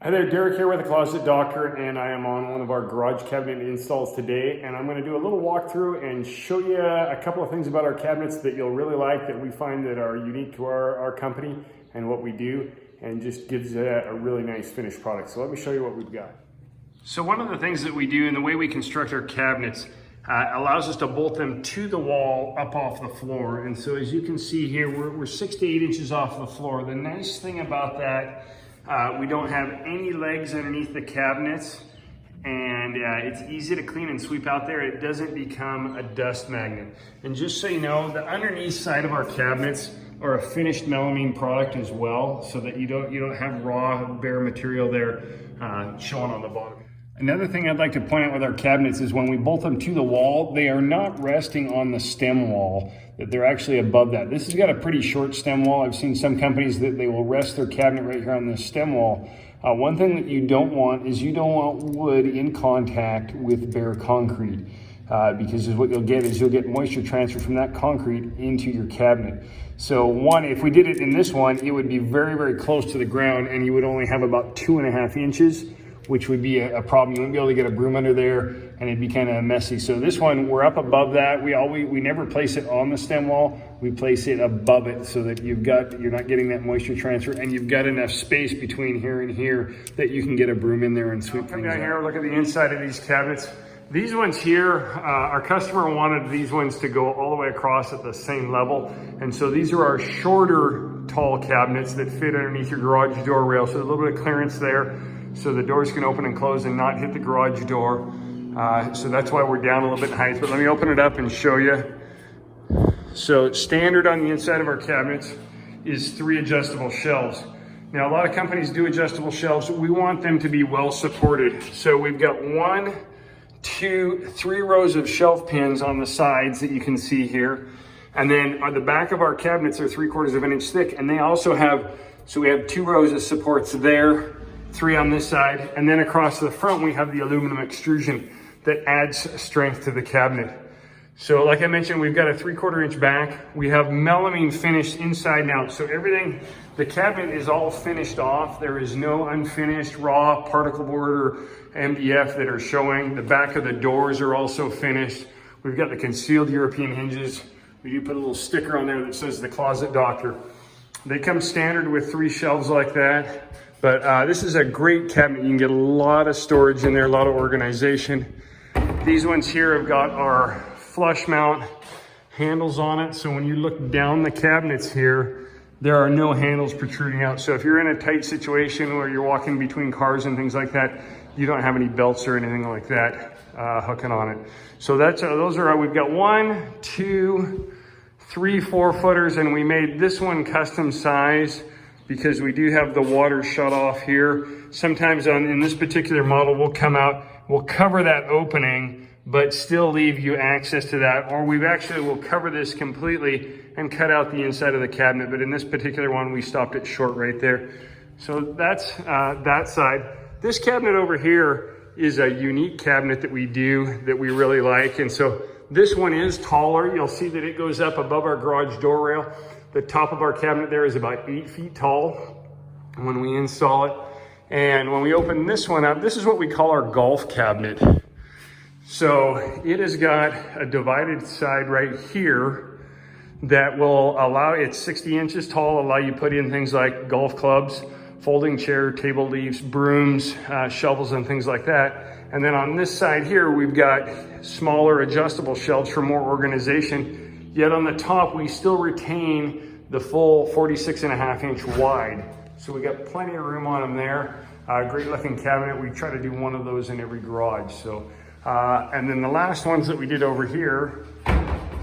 Hi there, Derek here with the Closet Doctor, and I am on one of our garage cabinet installs today, and I'm going to do a little walkthrough and show you a couple of things about our cabinets that you'll really like, that we find that are unique to our company and what we do, and just gives a really nice finished product. So let me show you what we've got. So one of the things that we do and the way we construct our cabinets allows us to bolt them to the wall up off the floor. And so as you can see here, we're 6 to 8 inches off the floor. The nice thing about that, we don't have any legs underneath the cabinets, and it's easy to clean and sweep out there. It doesn't become a dust magnet. And just so you know, the underneath side of our cabinets are a finished melamine product as well, so that you don't have raw bare material there showing on the bottom. Another thing I'd like to point out with our cabinets is when we bolt them to the wall, they are not resting on the stem wall, that they're actually above that. This has got a pretty short stem wall. I've seen some companies that they will rest their cabinet right here on the stem wall. One thing that you don't want is you don't want wood in contact with bare concrete, because what you'll get is you'll get moisture transfer from that concrete into your cabinet. So one, if we did it in this one, it would be very, very close to the ground, and you would only have about 2.5 inches, which would be a problem. You wouldn't be able to get a broom under there, and it'd be kind of messy. So this one, we're up above that. We never place it on the stem wall. We place it above it so that you're not getting that moisture transfer, and you've got enough space between here and here that you can get a broom in there and sweep things down here. Look at the inside of these cabinets. These ones here, our customer wanted these ones to go all the way across at the same level. And so these are our shorter, tall cabinets that fit underneath your garage door rail. So a little bit of clearance there, so the doors can open and close and not hit the garage door. So that's why we're down a little bit in height, but let me open it up and show you. So standard on the inside of our cabinets is 3 adjustable shelves. Now a lot of companies do adjustable shelves. We want them to be well supported. So we've got 1, 2, 3 rows of shelf pins on the sides that you can see here. And then on the back of our cabinets are 3/4 of an inch thick, and they also have, so we have 2 rows of supports there, 3 on this side, and then across the front we have the aluminum extrusion that adds strength to the cabinet. So like I mentioned, we've got a 3/4 inch back. We have melamine finished inside and out. So everything, the cabinet is all finished off. There is no unfinished raw particle board or MDF that are showing. The back of the doors are also finished. We've got the concealed European hinges. We do put a little sticker on there that says the Closet Doctor. They come standard with 3 shelves like that. But this is a great cabinet. You can get a lot of storage in there, a lot of organization. These ones here have got our flush mount handles on it. So when you look down the cabinets here, there are no handles protruding out. So if you're in a tight situation where you're walking between cars and things like that, you don't have any belts or anything like that hooking on it. So we've got 1, 2, 3 4-footers, and we made this one custom size because we do have the water shut off here. Sometimes in this particular model, we'll come out, we'll cover that opening, but still leave you access to that. Or we'll cover this completely and cut out the inside of the cabinet. But in this particular one, we stopped it short right there. So that's that side. This cabinet over here is a unique cabinet that we do that we really like. And so this one is taller. You'll see that it goes up above our garage door rail. The top of our cabinet there is about 8 feet tall when we install it. And when we open this one up, this is what we call our golf cabinet. So it has got a divided side right here that will allow, it's 60 inches tall, allow you to put in things like golf clubs, folding chair, table leaves, brooms, shovels, and things like that. And then on this side here, we've got smaller adjustable shelves for more organization. Yet on the top, we still retain the full 46.5 inch wide. So we got plenty of room on them there. Great looking cabinet. We try to do one of those in every garage. So, and then the last ones that we did over here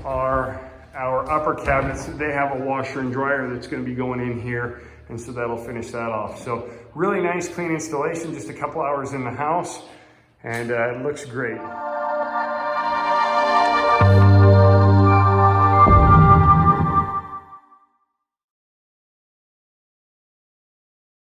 are our upper cabinets. They have a washer and dryer that's going to be going in here. And so that'll finish that off. So really nice, clean installation, just a couple hours in the house. And it looks great.